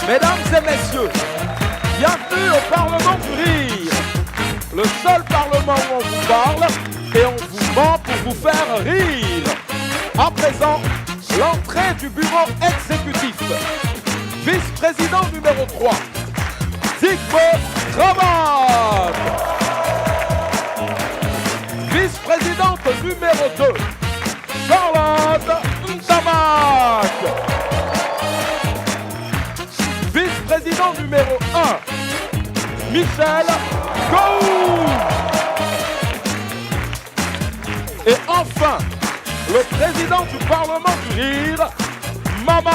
Mesdames et messieurs, bienvenue au Parlement du Rire. Le seul Parlement où on vous parle et on vous ment pour vous faire rire. À présent, l'entrée du bureau exécutif. Vice-président numéro 3, Zygmunt Cravate. Vice-présidente numéro 2, Charlotte Ntamak. Vice-président numéro 1, Michel Gou. Et enfin, le président du Parlement du Rire, Maman.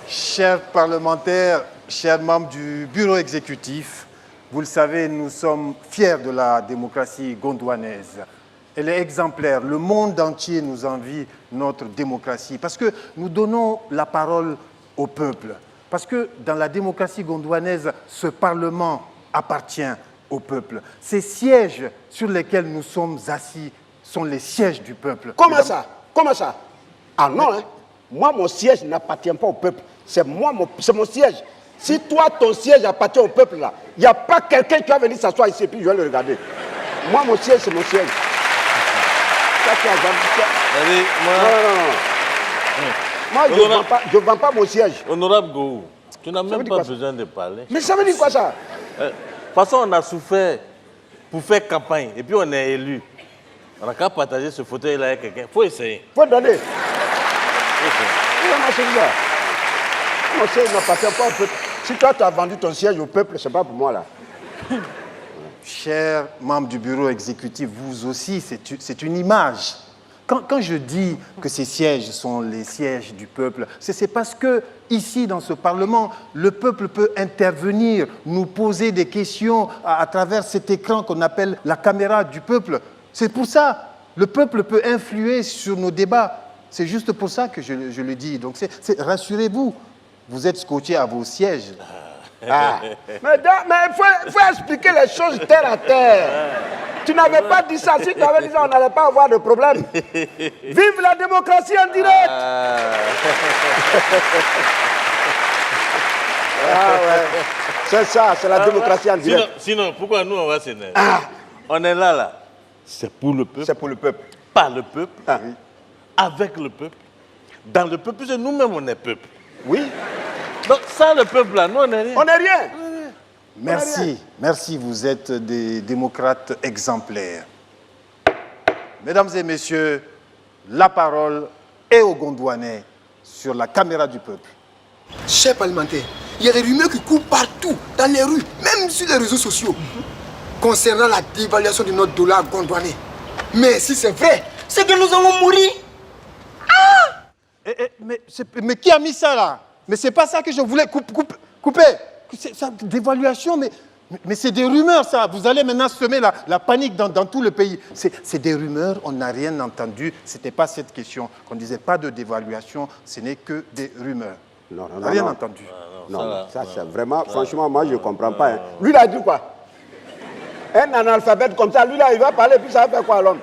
Chers parlementaires, chers membres du bureau exécutif, vous le savez, nous sommes fiers de la démocratie gondwanaise. Elle est exemplaire. Le monde entier nous envie notre démocratie parce que nous donnons la parole au peuple. Parce que dans la démocratie gondwanaise, ce Parlement appartient au peuple. Ces sièges sur lesquels nous sommes assis sont les sièges du peuple. Comment ça? Comment ça? Ah non, hein? Moi, mon siège n'appartient pas au peuple. C'est moi, c'est mon siège. Si toi, ton siège appartient au peuple, là, il n'y a pas quelqu'un qui va venir s'asseoir ici et puis je vais le regarder. Moi, mon siège, c'est mon siège. Ça, tu as Allez, moi, je ne vends pas mon siège. Honorable Gou, tu n'as même pas besoin de parler. Mais ça veut dire quoi, ça? De toute façon, on a souffert pour faire campagne et puis on est élu. On n'a qu'à partager ce fauteuil-là avec quelqu'un. Il faut essayer. Il faut donner. Mon siège n'appartient pas au peuple. Si toi, tu as vendu ton siège au peuple, ce n'est pas pour moi, là. Chers membres du bureau exécutif, vous aussi, c'est une image. Quand je dis que ces sièges sont les sièges du peuple, c'est parce que, ici, dans ce Parlement, le peuple peut intervenir, nous poser des questions à travers cet écran qu'on appelle la caméra du peuple. C'est pour ça, le peuple peut influer sur nos débats. C'est juste pour ça que je le dis. Donc, rassurez-vous, vous êtes scotché à vos sièges. Ah. Mais il faut expliquer les choses terre à terre. Tu n'avais pas dit ça. Si tu avais dit ça, on n'allait pas avoir de problème. Vive la démocratie en direct. Ah ouais. C'est ça, c'est la démocratie en direct. Sinon, pourquoi nous, on va s'énerver? On est là. C'est pour le peuple. C'est pour le peuple. Par le peuple. Avec le peuple. Dans le peuple, puisque nous-mêmes, on est peuple. Oui. Donc, sans le peuple, là, nous, on n'est rien. On n'est rien. Merci, vous êtes des démocrates exemplaires. Mesdames et messieurs, la parole est aux Gondwanais sur la caméra du peuple. Chers parlementaires, il y a des rumeurs qui courent partout, dans les rues, même sur les réseaux sociaux, concernant la dévaluation de notre dollar gondwanais. Mais si c'est vrai, c'est que nous allons mourir. Mais qui a mis ça là? Mais c'est pas ça que je voulais couper. C'est dévaluation, mais c'est des rumeurs ça. Vous allez maintenant semer la panique dans tout le pays. C'est des rumeurs, on n'a rien entendu. C'était pas cette question. Qu'on disait pas de dévaluation, ce n'est que des rumeurs. Non, rien entendu. Non, ça c'est vraiment, franchement, moi je ne comprends pas. Hein. Lui, il a dit quoi? Un analphabète comme ça, lui là, il va parler, puis ça va faire quoi à l'homme?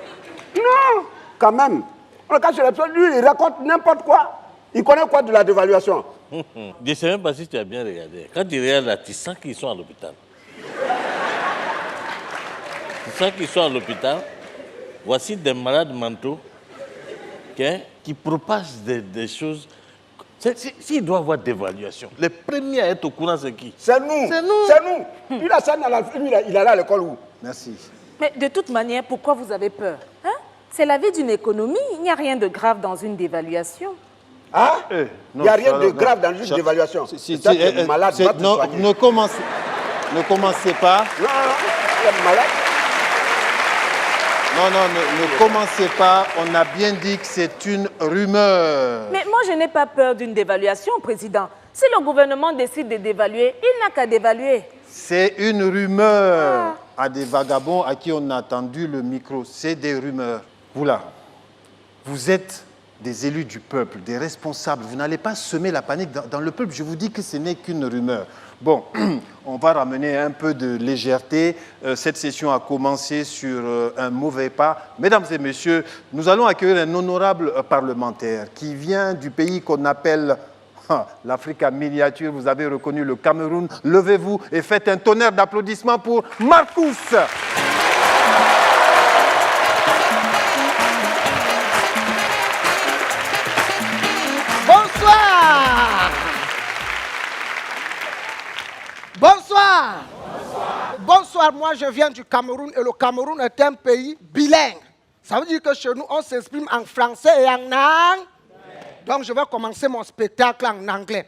Non, quand même. On le cache sur les personnes, lui, il raconte n'importe quoi. Il connaît quoi de la dévaluation? Je ne sais même pas si tu as bien regardé. Quand tu regardes là, tu sens qu'ils sont à l'hôpital. Tu sens qu'ils sont à l'hôpital. Voici des malades mentaux qui propagent des choses. S'il doit y avoir d'évaluation, les premiers à être au courant, c'est qui? C'est nous. C'est nous. C'est nous. Lui, là, il est là à l'école où? Merci. Mais de toute manière, pourquoi vous avez peur? Hein? C'est la vie d'une économie. Il n'y a rien de grave dans une dévaluation. Ah? Il n'y a rien de grave dans une dévaluation. Malade, ne commencez pas. Non, il est malade. Non, ne commencez pas. On a bien dit que c'est une rumeur. Mais moi, je n'ai pas peur d'une dévaluation, Président. Si le gouvernement décide de dévaluer, il n'a qu'à dévaluer. C'est une rumeur à des vagabonds à qui on a tendu le micro. C'est des rumeurs. Vous là, vous êtes des élus du peuple, des responsables. Vous n'allez pas semer la panique dans le peuple. Je vous dis que ce n'est qu'une rumeur. Bon, on va ramener un peu de légèreté. Cette session a commencé sur un mauvais pas. Mesdames et messieurs, nous allons accueillir un honorable parlementaire qui vient du pays qu'on appelle l'Afrique en miniature. Vous avez reconnu le Cameroun. Levez-vous et faites un tonnerre d'applaudissements pour Marcus. Bonsoir. Bonsoir. Bonsoir, moi je viens du Cameroun et le Cameroun est un pays bilingue. Ça veut dire que chez nous on s'exprime en français et en anglais. Donc je vais commencer mon spectacle en anglais.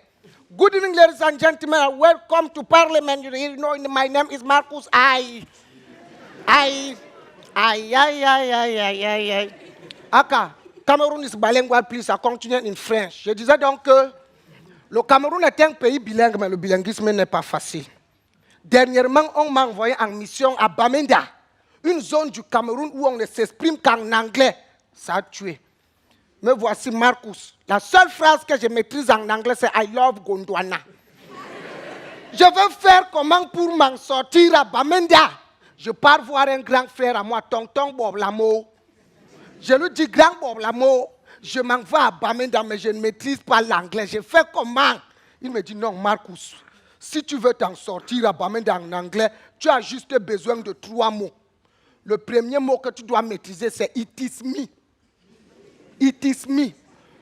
Good evening ladies and gentlemen, welcome to Parliament. You know my name is Marcus. Aka, Cameroun is bilingual, please, I continue in French. Je disais donc que le Cameroun est un pays bilingue, mais le bilinguisme n'est pas facile. Dernièrement, on m'a envoyé en mission à Bamenda, une zone du Cameroun où on ne s'exprime qu'en anglais. Ça a tué. Me voici Marcus. La seule phrase que je maîtrise en anglais, c'est I love Gondwana. Je veux faire comment pour m'en sortir à Bamenda. Je pars voir un grand frère à moi, Tonton Bob Lamo. Je lui dis, grand Bob Lamo, je m'en vais à Bamenda, mais je ne maîtrise pas l'anglais. Je fais comment? Il me dit, non, Marcus, si tu veux t'en sortir à Bamenda en anglais, tu as juste besoin de 3 mots. Le premier mot que tu dois maîtriser, c'est it is me. It is me.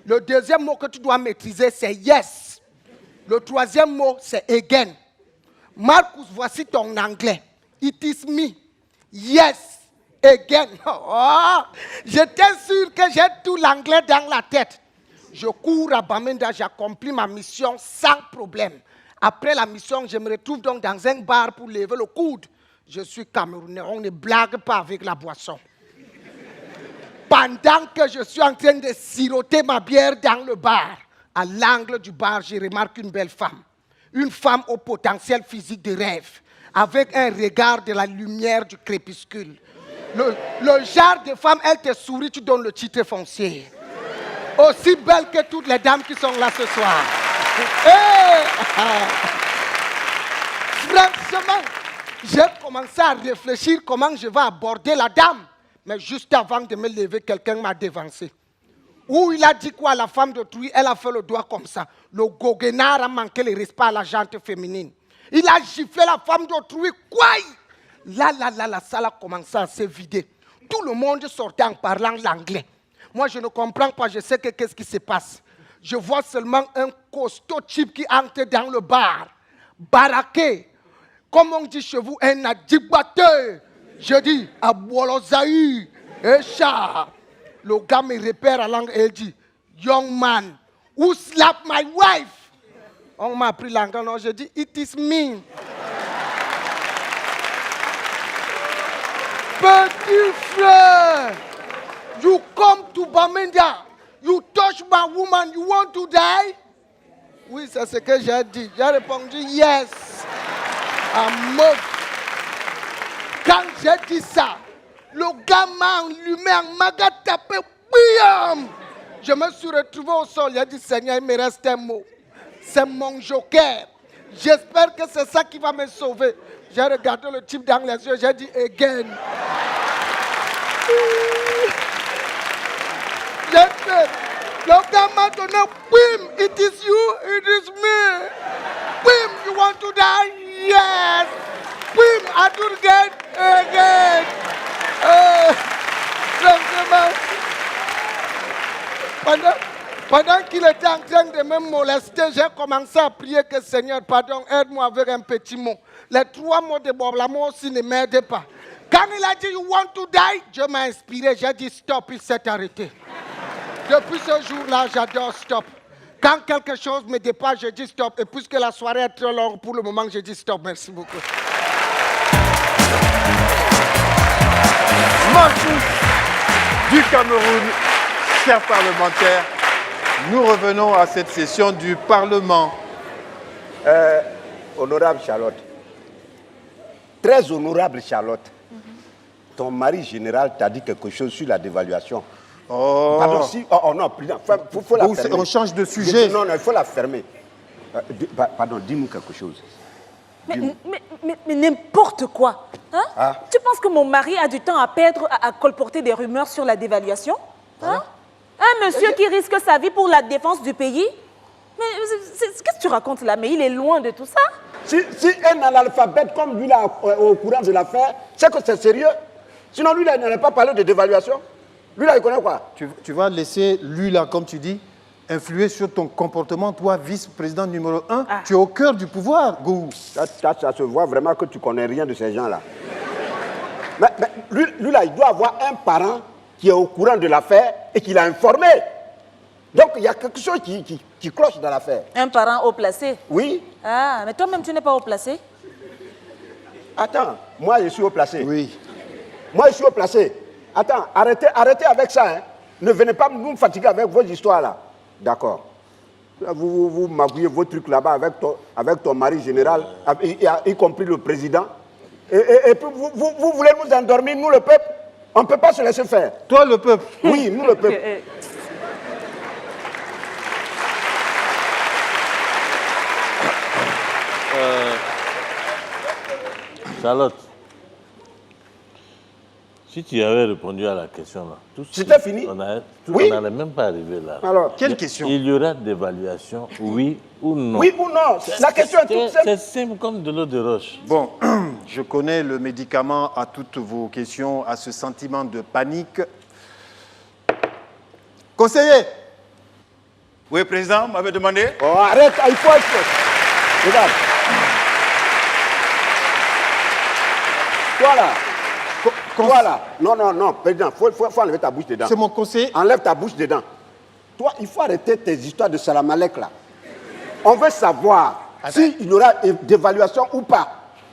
Le deuxième mot que tu dois maîtriser, c'est yes. Le troisième mot, c'est again. Marcus, voici ton anglais. It is me. Yes. Again. Oh, j'étais sûr que j'ai tout l'anglais dans la tête. Je cours à Bamenda, j'accomplis ma mission sans problème. Après la mission, je me retrouve donc dans un bar pour lever le coude. Je suis Camerounais, on ne blague pas avec la boisson. Pendant que je suis en train de siroter ma bière dans le bar, à l'angle du bar, je remarque une belle femme. Une femme au potentiel physique de rêve, avec un regard de la lumière du crépuscule. Le genre de femme, elle te sourit, tu donnes le titre foncier. Aussi belle que toutes les dames qui sont là ce soir. Franchement, j'ai commencé à réfléchir comment je vais aborder la dame. Mais juste avant de me lever, quelqu'un m'a dévancé. Où il a dit quoi à la femme d'autrui, elle a fait le doigt comme ça. Le goguenard a manqué le respect à la gente féminine. Il a giflé la femme d'autrui. Quoi? Là, la salle a commencé à se vider. Tout le monde sortait en parlant l'anglais. Moi, je ne comprends pas, je sais que qu'est-ce qui se passe. Je vois seulement un costaud type qui entre dans le bar. Baraqué. Comme on dit chez vous, un adibateur. Je dis, Abouolozaï, Echa. Le gars me repère à langue et il dit, young man, who slapped my wife? On m'a appris l'anglais, non, je dis, it is me. Petit frère, you come to Bamenda, you touch my woman, you want to die? Oui, c'est ce que j'ai dit. J'ai répondu, yes. Quand j'ai dit ça, le gars m'a enllumé, m'a tapé, bouillam. Je me suis retrouvé au sol, j'ai dit, Seigneur, il me reste un mot. C'est mon joker. J'espère que c'est ça qui va me sauver. J'ai regardé le type dans les yeux, j'ai dit, again. Le gars m'a donné, bim, it is you, it is me. Bim, you want to die? Yes. Bim, I do it again. Pendant qu'il était en train de me molester, j'ai commencé à prier que Seigneur, pardon, aide-moi avec un petit mot. Les 3 mots de Bob Lamo aussi ne m'aident pas. Quand il a dit, you want to die, Dieu m'a inspiré, j'ai dit stop, il s'est arrêté. Depuis ce jour-là, j'adore stop. Quand quelque chose me dépasse, je dis stop. Et puisque la soirée est très longue, pour le moment, je dis stop. Merci beaucoup. Marcus du Cameroun, chers parlementaires, nous revenons à cette session du Parlement. Honorable Charlotte, très honorable Charlotte, ton mari général t'a dit quelque chose sur la dévaluation. Oh. Pardon, si. Oh non, président, faut la fermer. On change de sujet. Non, il faut la fermer. Pardon, dis-nous quelque chose. Mais n'importe quoi. Hein? Ah. Tu penses que mon mari a du temps à perdre à colporter des rumeurs sur la dévaluation? Hein? Un monsieur qui risque sa vie pour la défense du pays? Mais qu'est-ce que tu racontes là? Mais il est loin de tout ça. Si un analphabète comme lui là, au courant de l'affaire, c'est que c'est sérieux. Sinon, lui là, il n'allait pas parler de dévaluation. Lui là, il connaît quoi? Tu vas laisser lui là, comme tu dis, influer sur ton comportement, toi, vice-président numéro 1. Ah. Tu es au cœur du pouvoir, Gou. Ça se voit vraiment que tu connais rien de ces gens-là. mais lui là, il doit avoir un parent qui est au courant de l'affaire et qui l'a informé. Donc, il y a quelque chose qui cloche dans l'affaire. Un parent haut placé? Oui. Ah, mais toi-même, tu n'es pas haut placé? Attends, moi, je suis haut placé. Oui. Moi, je suis haut placé. Attends, arrêtez avec ça. Hein. Ne venez pas nous fatiguer avec vos histoires là. D'accord. Vous magouillez vos trucs là-bas avec ton mari général, y compris le président. Et puis, vous voulez nous endormir, nous, le peuple? On ne peut pas se laisser faire. Toi, le peuple? Oui, nous, le peuple. Charlotte, si tu avais répondu à la question là, c'était fini. On n'allait même pas arriver là. Alors, quelle question? Il y aura d'évaluation, oui ou non? Oui ou non? La question est toute simple. C'est simple comme de l'eau de roche. Bon, je connais le médicament à toutes vos questions, à ce sentiment de panique. Conseiller! Oui, président, m'avait demandé. Oh, arrête, il faut être... Regarde. Toi là. Toi là. Non, président, il faut enlever ta bouche dedans. C'est mon conseiller. Enlève ta bouche dedans. Toi, il faut arrêter tes histoires de Salamalek là. On veut savoir s'il y aura d'évaluation ou pas.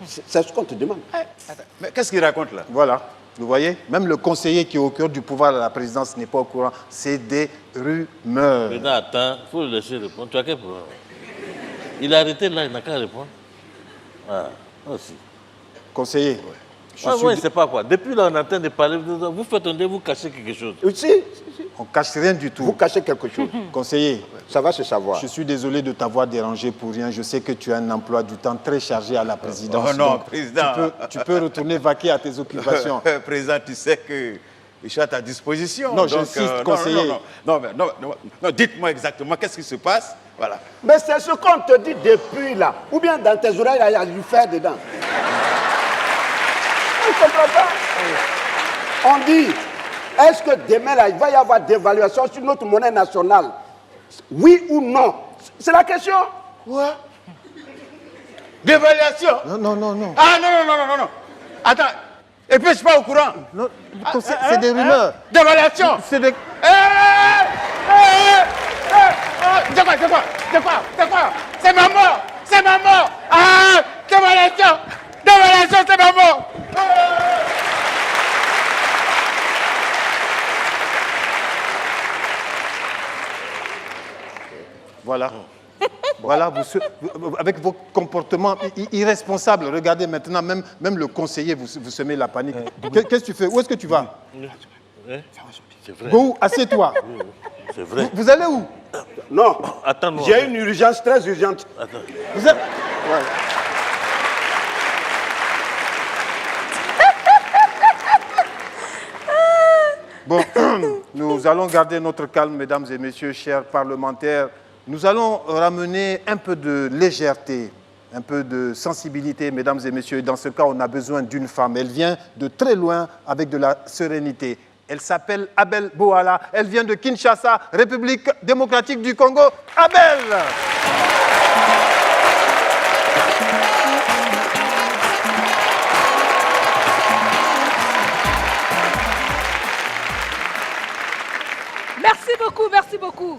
C'est ce qu'on te demande. Attends. Mais qu'est-ce qu'il raconte là? Voilà. Vous voyez, même le conseiller qui est au cœur du pouvoir de la présidence n'est pas au courant. C'est des rumeurs. Président, attends, il faut le laisser répondre. Tu as quel problème? Il a arrêté là, il n'a qu'à répondre. Ah, aussi. Conseiller. Oui, c'est pas quoi. Depuis là, on est en train de parler. Vous faites un dé, vous cachez quelque chose. Si. On ne cache rien du tout. Vous cachez quelque chose. Conseiller. Ça va se savoir. Je suis désolé de t'avoir dérangé pour rien. Je sais que tu as un emploi du temps très chargé à la présidence. Oh non, donc président. Tu peux retourner vaquer à tes occupations. Président, tu sais que je suis à ta disposition. Non, j'insiste, conseiller. Non, dites-moi exactement qu'est-ce qui se passe. Voilà. Mais c'est ce qu'on te dit depuis là. Ou bien dans tes oreilles, il y a du fer dedans. Tu ne comprends pas? On dit, est-ce que demain, là, il va y avoir d'évaluation sur notre monnaie nationale? Oui ou non? C'est la question. Quoi? D'évaluation? Non. Ah non. Attends. Et puis je suis pas au courant. Non, c'est des rumeurs. D'évaluation? C'est des... De quoi? C'est ma mort! Ah! D'évaluation, c'est ma mort! Voilà. Voilà, avec vos comportements irresponsables, regardez maintenant, même le conseiller, vous semez la panique. Qu'est-ce que tu fais? Où est-ce que tu vas? C'est vrai. Go, assieds-toi. C'est vrai. Vous allez où? Non. Attends-moi. J'ai une urgence très urgente. Attends. Vous êtes... Ouais. Bon, nous allons garder notre calme, mesdames et messieurs, chers parlementaires. Nous allons ramener un peu de légèreté, un peu de sensibilité, mesdames et messieurs. Dans ce cas, on a besoin d'une femme. Elle vient de très loin avec de la sérénité. Elle s'appelle Abel Boala. Elle vient de Kinshasa, République démocratique du Congo. Abel! Merci beaucoup.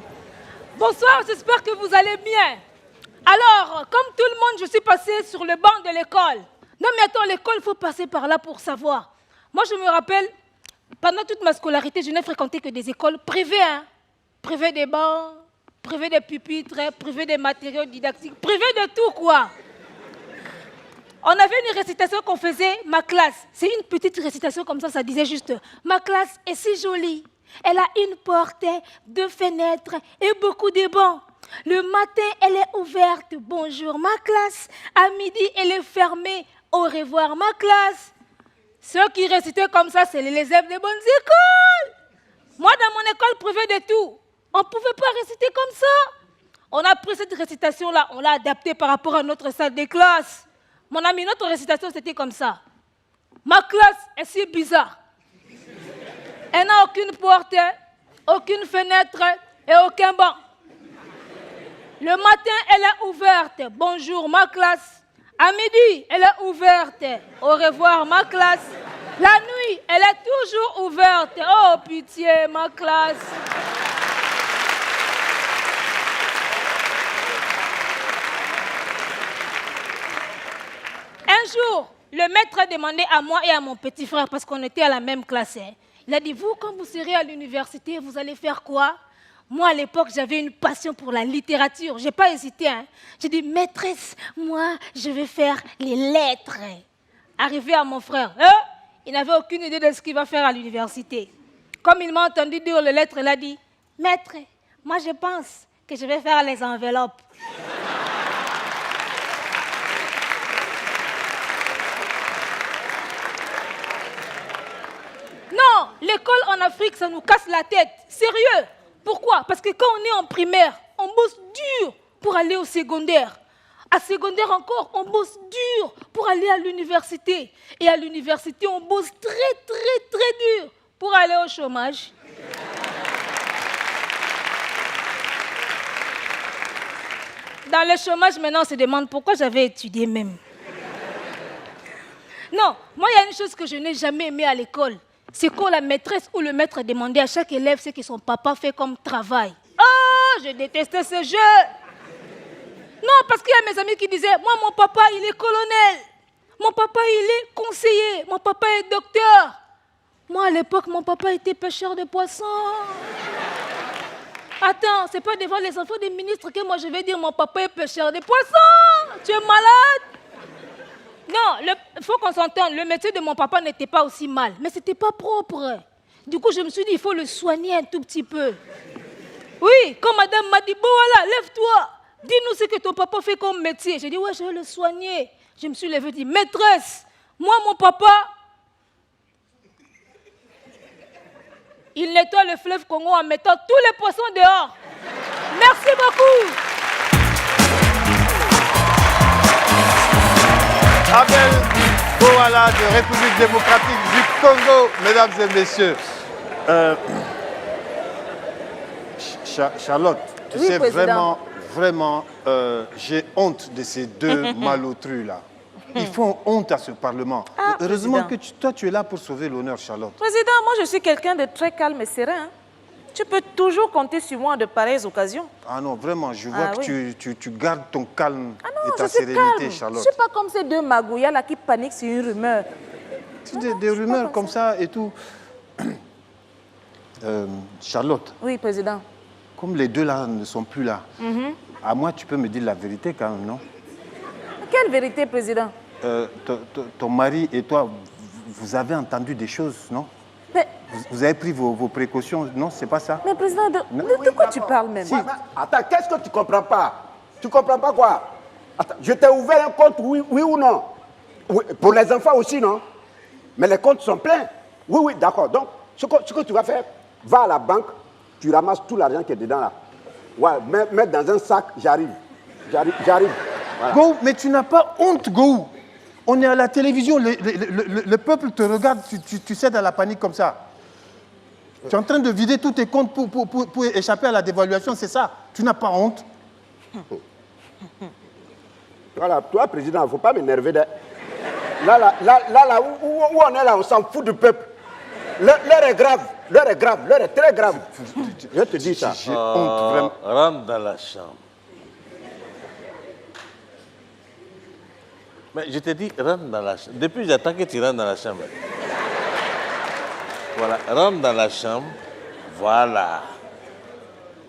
Bonsoir, j'espère que vous allez bien. Alors, comme tout le monde, je suis passée sur le banc de l'école. Non mais attends, l'école, il faut passer par là pour savoir. Moi, je me rappelle, pendant toute ma scolarité, je n'ai fréquenté que des écoles privées. Hein. Privées des bancs, privées des pupitres, privées des matériaux didactiques, privées de tout, quoi. On avait une récitation qu'on faisait, ma classe. C'est une petite récitation comme ça disait juste « Ma classe est si jolie, Elle a une porte, 2 fenêtres et beaucoup de bancs. Le matin, elle est ouverte. Bonjour ma classe. À midi, elle est fermée. Au revoir ma classe. Ceux qui récitaient comme ça, c'est les élèves des bonnes écoles. Moi, dans mon école privée de tout, on ne pouvait pas réciter comme ça. On a pris cette récitation-là, on l'a adaptée par rapport à notre salle de classe. Mon ami, notre récitation, c'était comme ça. Ma classe est si bizarre. Elle n'a aucune porte, aucune fenêtre et aucun banc. Le matin, elle est ouverte. Bonjour, ma classe. À midi, elle est ouverte. Au revoir, ma classe. La nuit, elle est toujours ouverte. Oh, pitié, ma classe. Un jour, le maître a demandé à moi et à mon petit frère, parce qu'on était à la même classe, il a dit, vous, quand vous serez à l'université, vous allez faire quoi? Moi, à l'époque, j'avais une passion pour la littérature. Je n'ai pas hésité. J'ai dit, maîtresse, moi, je vais faire les lettres. Arrivé à mon frère, il n'avait aucune idée de ce qu'il va faire à l'université. Comme il m'a entendu dire les lettres, il a dit, maître, moi, je pense que je vais faire les enveloppes. Non, l'école en Afrique, ça nous casse la tête. Sérieux. Pourquoi? Parce que quand on est en primaire, on bosse dur pour aller au secondaire. À secondaire encore, on bosse dur pour aller à l'université. Et à l'université, on bosse très dur pour aller au chômage. Dans le chômage, maintenant, on se demande pourquoi j'avais étudié même. Non, moi, il y a une chose que je n'ai jamais aimée à l'école. C'est quand la maîtresse ou le maître demandait à chaque élève ce que son papa fait comme travail. Oh, je détestais ce jeu. Non, parce qu'il y a mes amis qui disaient, moi, mon papa, il est colonel. Mon papa, il est conseiller. Mon papa est docteur. Moi, à l'époque, mon papa était pêcheur de poissons. Attends, c'est pas devant les enfants des ministres que moi, je vais dire, mon papa est pêcheur de poissons. Tu es malade? Non, il faut qu'on s'entende, le métier de mon papa n'était pas aussi mal, mais c'était pas propre. Du coup, je me suis dit, il faut le soigner un tout petit peu. Oui, quand madame m'a dit, bon voilà, lève-toi, dis-nous ce que ton papa fait comme métier. J'ai dit, ouais, je vais le soigner. Je me suis levée et dit, maîtresse, moi, mon papa, il nettoie le fleuve Congo en mettant tous les poissons dehors. Merci beaucoup. Abel Bouala de République démocratique du Congo, mesdames et messieurs. Charlotte, tu Oui, sais, président. vraiment, j'ai honte de ces deux malotrus-là. Ils font honte à ce Parlement. Ah, Heureusement président. que toi, tu es là pour sauver l'honneur, Charlotte. Président, moi, je suis quelqu'un de très calme et serein. Tu peux toujours compter sur moi de pareilles occasions. Ah non, vraiment, je vois que tu gardes ton calme Non, et ta je suis sérénité, calme. Charlotte. Je ne suis pas comme ces deux magouillas là qui paniquent sur une rumeur. Des rumeurs comme ça et tout. Charlotte, Oui, président. comme les deux là ne sont plus là, à moi, tu peux me dire la vérité quand même, non? Quelle vérité, président? Ton mari et toi, vous avez entendu des choses, non? Mais, Vous avez pris vos précautions, non? C'est pas ça? mais président, de quoi tu parles même? Attends, qu'est-ce que tu comprends pas? Tu comprends pas quoi? Attends, je t'ai ouvert un compte, oui ou non? Oui, pour les enfants aussi, non? Mais les comptes sont pleins. Oui, d'accord. Donc, ce que tu vas faire, va à la banque, tu ramasses tout l'argent qui est dedans là. Ouais, mets dans un sac, j'arrive. Voilà. Go, mais tu n'as pas honte, Go. On est à la télévision, le peuple te regarde, tu cèdes à la panique comme ça. Tu es en train de vider tous tes comptes pour échapper à la dévaluation, c'est ça? Tu n'as pas honte? Voilà, toi, président, il ne faut pas m'énerver. Là, où on est là, on s'en fout du peuple. L'heure est grave, l'heure est très grave. Je te dis ça. J'ai honte, vraiment. Rentre dans la chambre. Mais je te dis, rentre dans la chambre. Depuis, j'attends que tu rentres dans la chambre. Voilà, rentre dans la chambre. Voilà.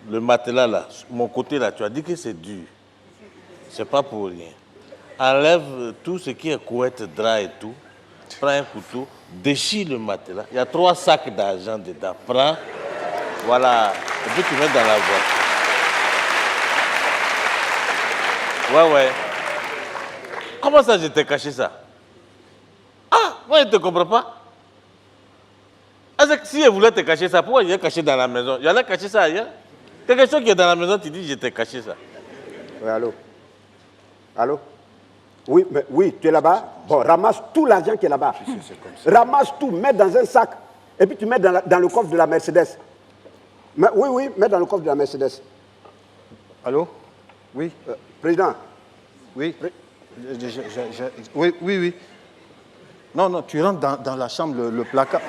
Le matelas là, mon côté là, tu as dit que c'est dur. C'est pas pour rien. Enlève tout ce qui est couette, drap et tout. Prends un couteau, déchire le matelas. Il y a 3 sacs d'argent dedans. Prends, Voilà. Et puis tu mets dans la boîte. Ouais. Comment ça, je t'ai caché ça? Ah, moi, je ne te comprends pas. Si je voulais te cacher ça, pourquoi je l'ai caché dans la maison? J'allais cacher ça ailleurs. Quelque chose qui est dans la maison, tu dis, je t'ai caché ça. Oui, allô? Allô? Oui, oui, tu es là-bas? Bon, ramasse tout l'argent qui est là-bas. Ramasse tout, mets dans un sac. Et puis tu mets dans le coffre de la Mercedes. Oui, mets dans le coffre de la Mercedes. Allô? Oui. Président. Oui. Oui. Non, tu rentres dans la chambre, le placard.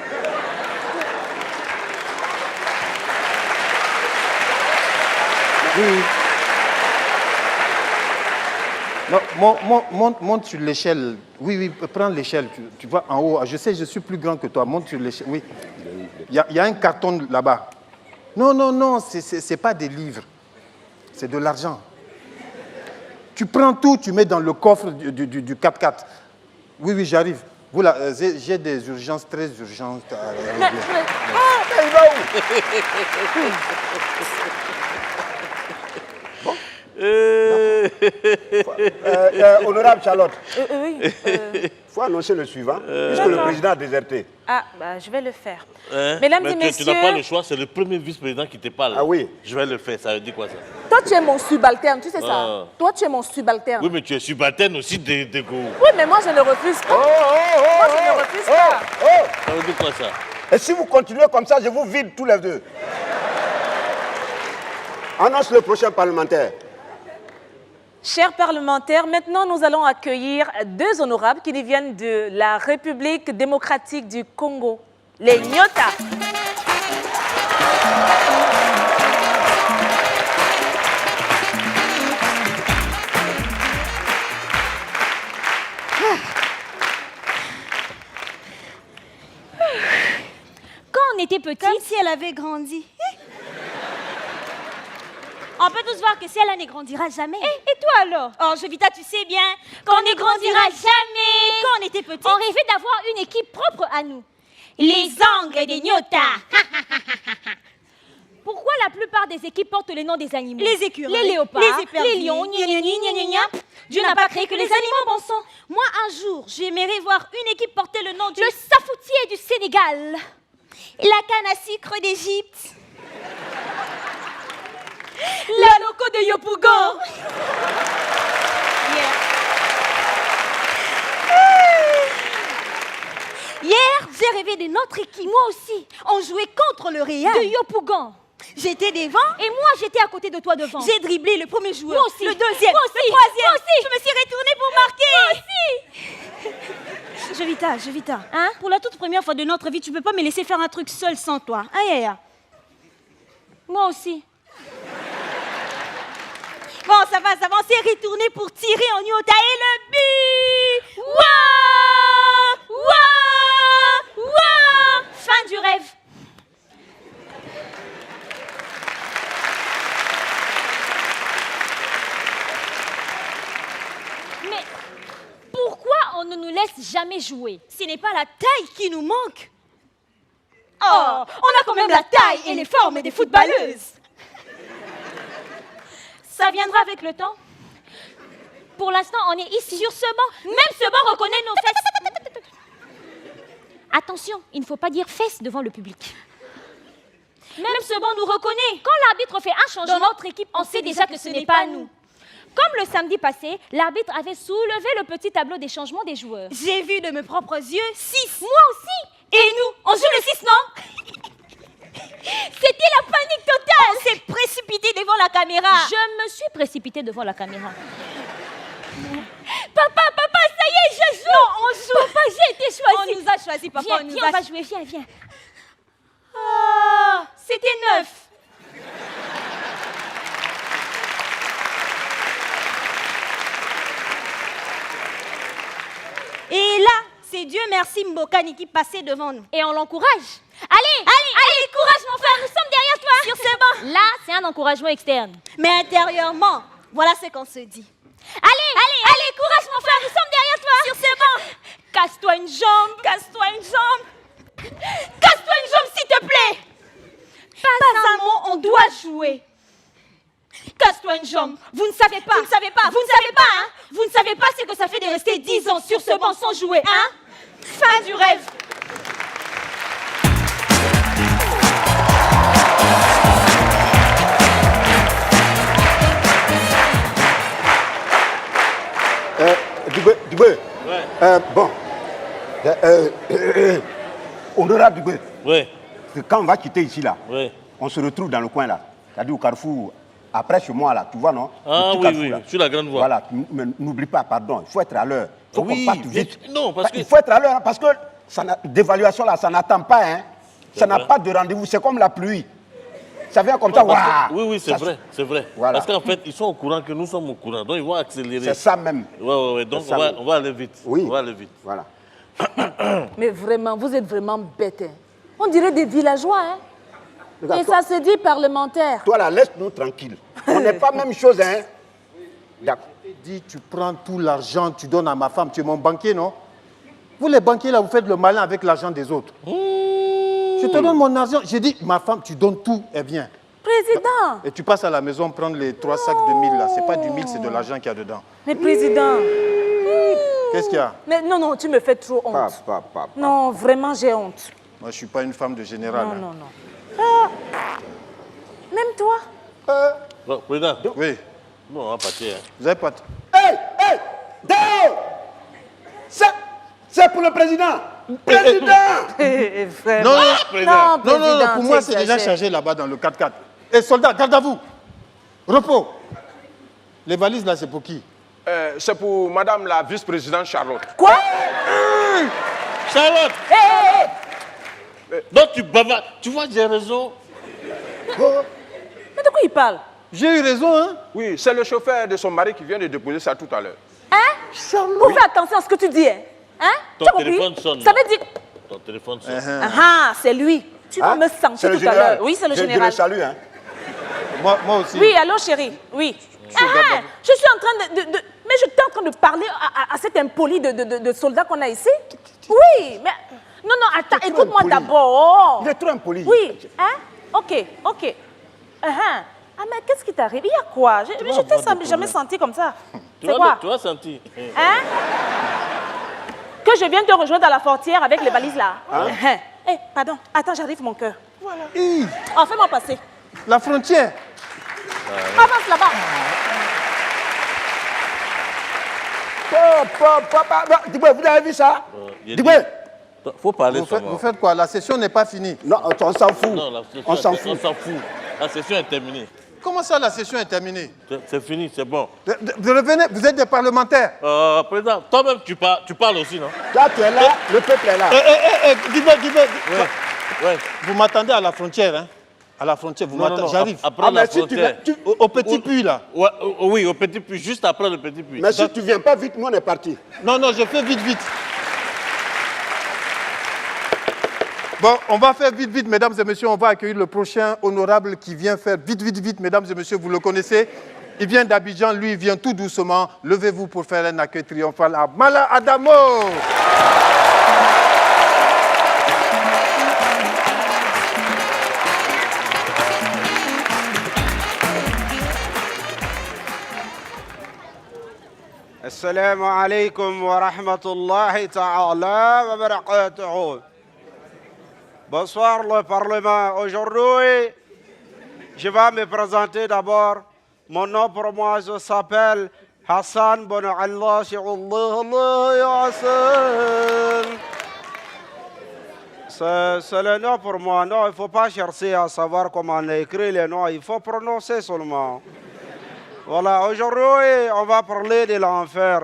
Oui. Non, monte sur l'échelle. Oui, prends l'échelle. Tu vas en haut. Je sais, je suis plus grand que toi. Monte sur l'échelle. Oui. Il y a un carton là-bas. Non, c'est pas des livres. C'est de l'argent. Tu prends tout, tu mets dans le coffre du 4x4. Oui, j'arrive. Vous là, j'ai des urgences très urgentes à régler. Mais il va où? Bon. Honorable Charlotte. Oui. Il faut annoncer le suivant, puisque le président a déserté. Ah, je vais le faire. Mesdames et messieurs... Tu n'as pas le choix, c'est le premier vice-président qui te parle. Ah oui. Je vais le faire, ça veut dire quoi ça? Toi, tu es mon subalterne, tu sais ça? Toi, tu es mon subalterne. Oui, mais tu es subalterne aussi de go. Oui, mais moi, je ne refuse pas. Moi, je ne refuse pas. Ça veut dire quoi ça? Et si vous continuez comme ça, je vous vide tous les deux. Annonce le prochain parlementaire. Chers parlementaires, maintenant nous allons accueillir deux honorables qui nous viennent de la République démocratique du Congo, les Nyota. Quand on était petite, comme si elle avait grandi. On peut tous voir que si elle ne grandira jamais. Et toi alors? Oh, Jovita, tu sais bien qu'on ne grandira jamais. Quand on était petite, on rêvait d'avoir une équipe propre à nous. Les Angles des Nyota. Pourquoi la plupart des équipes portent les noms des animaux? Les écureuils, les léopards, les éperviers, les lions, Dieu n'a pas créé que les animaux, bon sang. Moi, un jour, j'aimerais voir une équipe porter le nom du... Le safoutier du Sénégal. La canne à sucre d'Égypte. La loco de Yopougon. Hier, j'ai rêvé de notre équipe. Moi aussi. On jouait contre le Real de Yopougon. J'étais devant et moi j'étais à côté de toi devant. J'ai dribblé le premier joueur. Moi aussi. Le deuxième. Moi aussi. Le troisième. Moi aussi. Je me suis retournée pour marquer. Moi aussi. Jovita. Hein? Pour la toute première fois de notre vie, tu peux pas me laisser faire un truc seul sans toi. Aïe. Moi aussi. Bon, ça va, on s'est retourné pour tirer en Nyota et le but. Ouah. Fin du rêve. Mais pourquoi on ne nous laisse jamais jouer? Ce n'est pas la taille qui nous manque. Oh, on a quand même la taille et les formes des footballeuses. Ça viendra avec le temps. Pour l'instant, on est ici sur ce banc. Même ce banc reconnaît nos fesses. Attention, il ne faut pas dire fesses devant le public. Même ce banc nous reconnaît. Quand l'arbitre fait un changement dans notre équipe, on sait déjà que ce n'est pas nous. Comme le samedi passé, l'arbitre avait soulevé le petit tableau des changements des joueurs. J'ai vu de mes propres yeux 6. Moi aussi. Et nous, on joue le 6, non? C'était la panique totale. On s'est précipité devant la caméra. Je me suis précipitée devant la caméra. Papa, ça y est, je joue. Non, on joue. Papa, j'ai été choisi. On nous a choisi, papa. Viens, on va jouer, viens. Ah, c'était 9. Et là, c'est Dieu merci Mbokani qui passait devant nous. Et on l'encourage. Allez, courage mon frère, nous sommes derrière toi. Sur ce banc. Là, c'est un encouragement externe. Mais intérieurement, voilà ce qu'on se dit. Allez, courage mon frère, nous sommes derrière toi. Sur ce banc. Casse-toi une jambe, s'il te plaît. Pas une jambe. Vous ne savez pas. Vous ne savez pas. Vous ne savez pas, hein. Vous ne savez pas ce que ça fait de rester 10 ans sur ce banc sans jouer, hein. Fin du rêve. Dubé. Ouais. Bon. Honorable Dubé. Ouais. Quand on va quitter ici, là, Ouais. on se retrouve dans le coin, là. C'est-à-dire au carrefour, après chez moi, là, tu vois, non? Ah Le petit oui, carrefour, oui, là. sur la grande voie. Voilà, mais n'oublie pas, pardon, il faut être à l'heure. Il faut Oui, qu'on parte vite. non, parce que... Il faut être à l'heure, hein, parce que d'évaluation, là, ça n'attend pas, hein. Ça n'a vrai. pas de rendez-vous, c'est comme la pluie. Ça vient comme ça, Parce que- waouh. Oui, oui, c'est vrai, c'est vrai. Voilà. Parce qu'en fait, ils sont au courant que nous sommes au courant, donc ils vont accélérer. C'est ça même. Ouais. Donc C'est ça même. on va aller vite. Oui. On va aller vite. Voilà. Mais vraiment, vous êtes vraiment bête. Hein. On dirait des villageois. Hein. Regarde, Et toi, ça se dit parlementaire. toi, là, laisse-nous tranquille. On n'est pas même chose, hein. D'accord. Dis, tu prends tout l'argent, tu donnes à ma femme, tu es mon banquier, non? Vous les banquiers, là, vous faites le malin avec l'argent des autres. Je te donne mon argent. J'ai dit, ma femme, tu donnes tout, et bien. Président. Et tu passes à la maison prendre les 3 sacs de 1000, là. C'est pas du 1000, c'est de l'argent qu'il y a dedans. Mais président. Qu'est-ce qu'il y a? Mais non, tu me fais trop honte. Non, vraiment, j'ai honte. Moi, je suis pas une femme de général. Non, hein. non, non. Même toi. Bon, président. Oui. Bon, on va partir. Hein. Vous avez pas... Hey, Dao! C'est pour le président. Président! Non, Non, non, président, pour moi, tu c'est déjà exagères. chargé là-bas dans le 4x4. Et soldats, garde à vous. Repos. Les valises, là, c'est pour qui? C'est pour madame la vice-présidente Charlotte. Quoi? Charlotte! Hé, hé, hé. Donc tu bavardes. Tu vois, j'ai raison. Mais de quoi il parle? J'ai eu raison, hein? Oui, c'est le chauffeur de son mari qui vient de déposer ça tout à l'heure. Hein? Vous faites attention à ce que tu dis, hein? Ton Tu as compris? téléphone sonne, Ça là. veut dire... Ton téléphone sonne. Ah, c'est lui. Tu vas Hein? me C'est sentir le tout à général. l'heure. Oui, c'est le Je général. le salue, hein. Moi aussi. Oui, allô, chérie. Oui. Je suis en train de... Mais je suis en train de parler à cet impoli de soldat qu'on a ici. Oui, mais... Non, attends, écoute-moi impoli. d'abord. Il est trop impoli. Oui, hein? Ok. Ah, mais qu'est-ce qui t'arrive? Il y a quoi? Je t'ai jamais senti comme ça. C'est quoi? Tu vas sentir. Hein? Que je viens te rejoindre dans la fortière avec les valises là. Eh, pardon. Attends, j'arrive, mon cœur. Voilà. Oh, fais-moi passer. La frontière. Avance là-bas. Dubé, vous avez vu ça? Dubé. Faut parler Vous seulement. faites quoi? La session n'est pas finie. Non, on s'en fout. Non, la session, On s'en on fout. s'en fout. La session est terminée. Comment ça, la session est terminée? C'est fini, c'est bon. Vous revenez, vous êtes des parlementaires. Président, toi-même, tu parles aussi, non? Là, tu es là, le peuple est là. Dibé. Ouais. Vous m'attendez à la frontière, hein? À la frontière, vous m'attendez. J'arrive. Après la mais si tu frontière. viens, Au petit puits, là. Ouais, oui, au petit puits, juste après le petit puits. Mais si tu viens pas vite, nous on est parti. Non, je fais vite. Bon, on va faire vite, mesdames et messieurs. On va accueillir le prochain honorable qui vient faire vite, mesdames et messieurs. Vous le connaissez. Il vient d'Abidjan, lui, il vient tout doucement. Levez-vous pour faire un accueil triomphal à Mala Adamo. Assalamu alaikum wa rahmatullahi ta'ala wa barakatuhu. Bonsoir le Parlement. Aujourd'hui, je vais me présenter d'abord. Mon nom pour moi, je s'appelle Hassan Bon Allah C'est le nom pour moi. Non, il ne faut pas chercher à savoir comment on écrit les noms. Il faut prononcer seulement. Voilà, aujourd'hui, on va parler de l'enfer.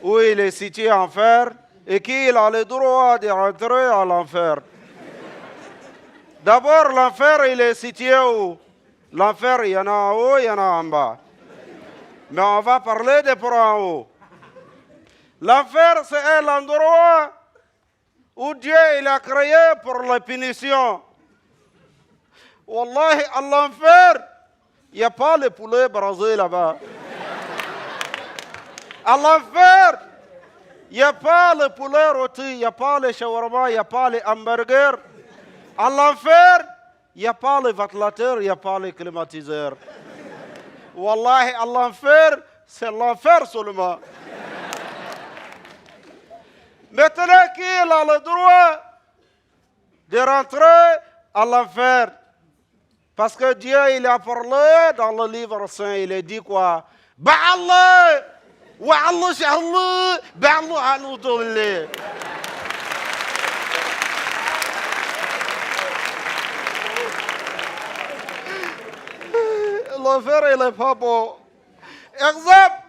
Où il est situé enfer et qui a le droit de rentrer à l'enfer. D'abord, l'enfer, il est situé où? L'enfer, il y en a en haut, il y en a en bas. Mais on va parler de pour en haut. L'enfer, c'est l'endroit où Dieu il a créé pour la punition. Wallahi, à l'enfer, il n'y a pas le poulet brasé là-bas. À l'enfer, il n'y a pas le poulet rôti, il n'y a pas le shawarma, il n'y a pas les hamburgers. À l'enfer, il n'y a pas le ventilateur, il n'y a pas le climatiseur. Wallahi, à l'enfer, c'est l'enfer seulement. Maintenant qu'il a le droit de rentrer à l'enfer, parce que Dieu, il a parlé dans le livre saint, il a dit quoi? Ba'Allah, wa'Allah sha'Allah, ba'Allah ha'Allah. L'enfer, il n'est pas beau. Exemple,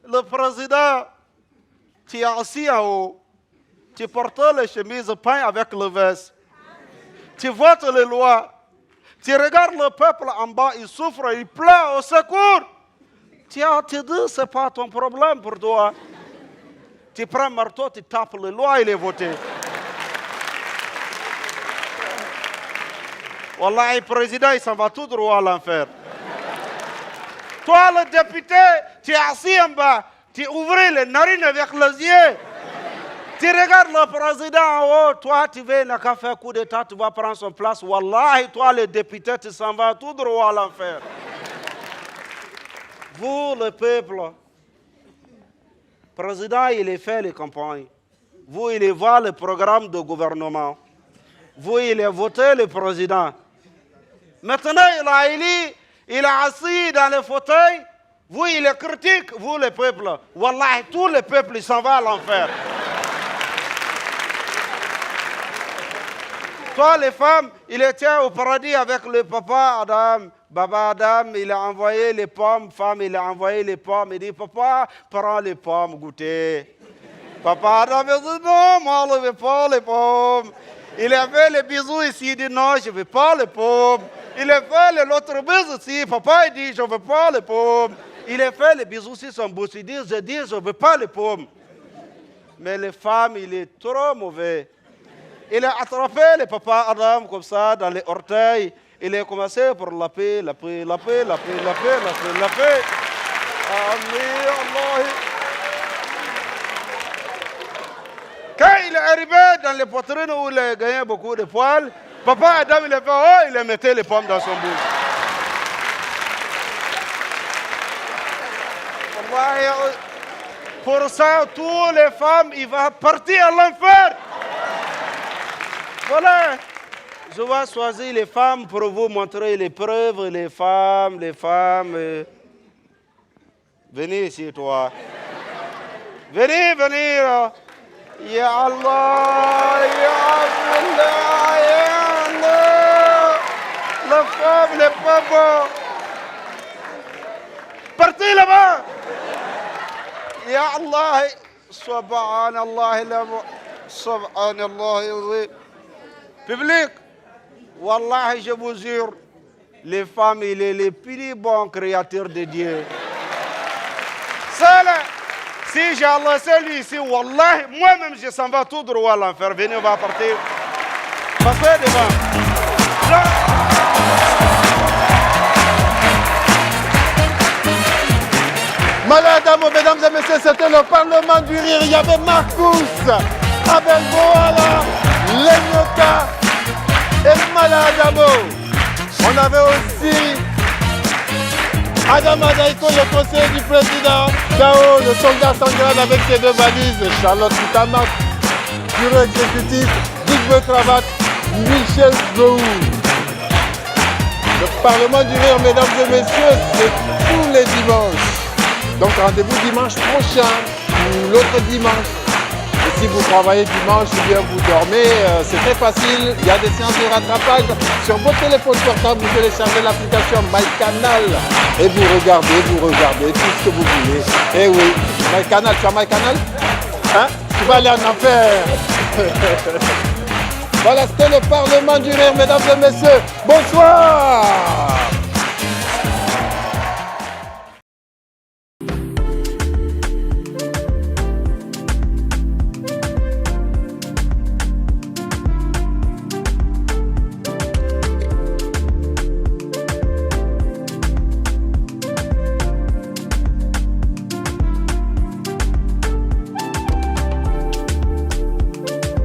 le président, tu es assis en haut, tu portes les chemises peintes avec le veste, tu votes les lois, tu regardes le peuple en bas, il souffre, il pleure au secours. Tu dis, ce n'est pas ton problème pour toi. Tu prends un marteau, tu tapes les lois, il est voté. Wallah, le président, il s'en va tout droit à l'enfer. Toi, le député, tu es assis en bas, tu ouvres les narines avec les yeux. Tu regardes le président en haut, toi, tu veux n'a qu'à faire coup d'état, tu vas prendre son place. Wallah, toi, le député, tu s'en vas tout droit à l'enfer. Vous, le peuple, le président, il a fait les campagnes. Vous, il voit le programme de gouvernement. Vous, il a voté le président. Maintenant, il a élu, il a assis dans le fauteuil. Vous, il est critique, vous, le peuple. Wallah, tout le peuple, il s'en va à l'enfer. Toi, les femmes, il était au paradis avec le papa Adam. Baba Adam, il a envoyé les pommes. Femme, il a envoyé les pommes. Il dit, papa, prends les pommes, goûtez. Papa Adam, il dit, non, moi, je ne veux pas les pommes. Il a fait les bisous ici, il dit, non, je ne veux pas les pommes. Il a fait l'autre bisou ici. Papa, il dit, je ne veux pas les pommes. Il a fait les bisous sur son bouche. Il dit, je ne veux pas les pommes. Mais les femmes, il est trop mauvais. Il a attrapé le papa Adam comme ça dans les orteils. Il a commencé pour laper. Amen, Allah. Quand il est arrivé dans les poitrines où il a gagné beaucoup de poils, papa Adam, il a fait, oh, il a mis les pommes dans son bouche. Pour ça, toutes les femmes, ils vont partir à l'enfer. Voilà. Je vais choisir les femmes pour vous montrer les preuves. Les femmes. Venez ici, toi. Venez. Ya Allah, Ya Allah, Ya Allah. La femme, les papas. Partez là-bas. Ya Allah, Subhanallah, Subhanallah. Public, Wallah, je vous jure, les femmes, il est le plus bon créateur de Dieu. Ça là, si j'ai laissé lui ici, Wallah, moi-même, je s'en vais tout droit à l'enfer. Venez, on va partir. Passez devant. Maladamo, mesdames et messieurs, c'était le Parlement du Rire. Il y avait Marcus, Abel Boala, Lenyoka et Maladamo. On avait aussi Adam Adaiko, le conseiller du président, Kao, le soldat sans grade avec ses deux valises, Charlotte Toutamak, bureau exécutif, Big Boy Cravate, Michel Zouhou. Le Parlement du Rire, mesdames et messieurs, c'est tous les dimanches. Donc rendez-vous dimanche prochain ou l'autre dimanche. Et si vous travaillez dimanche ou bien vous dormez, c'est très facile. Il y a des séances de rattrapage sur votre téléphone portable. Vous téléchargez l'application MyCanal et vous regardez tout ce que vous voulez. Eh oui, MyCanal, tu as MyCanal? Hein? Tu vas aller en enfer. Voilà, c'était le Parlement du Rire, mesdames et messieurs. Bonsoir.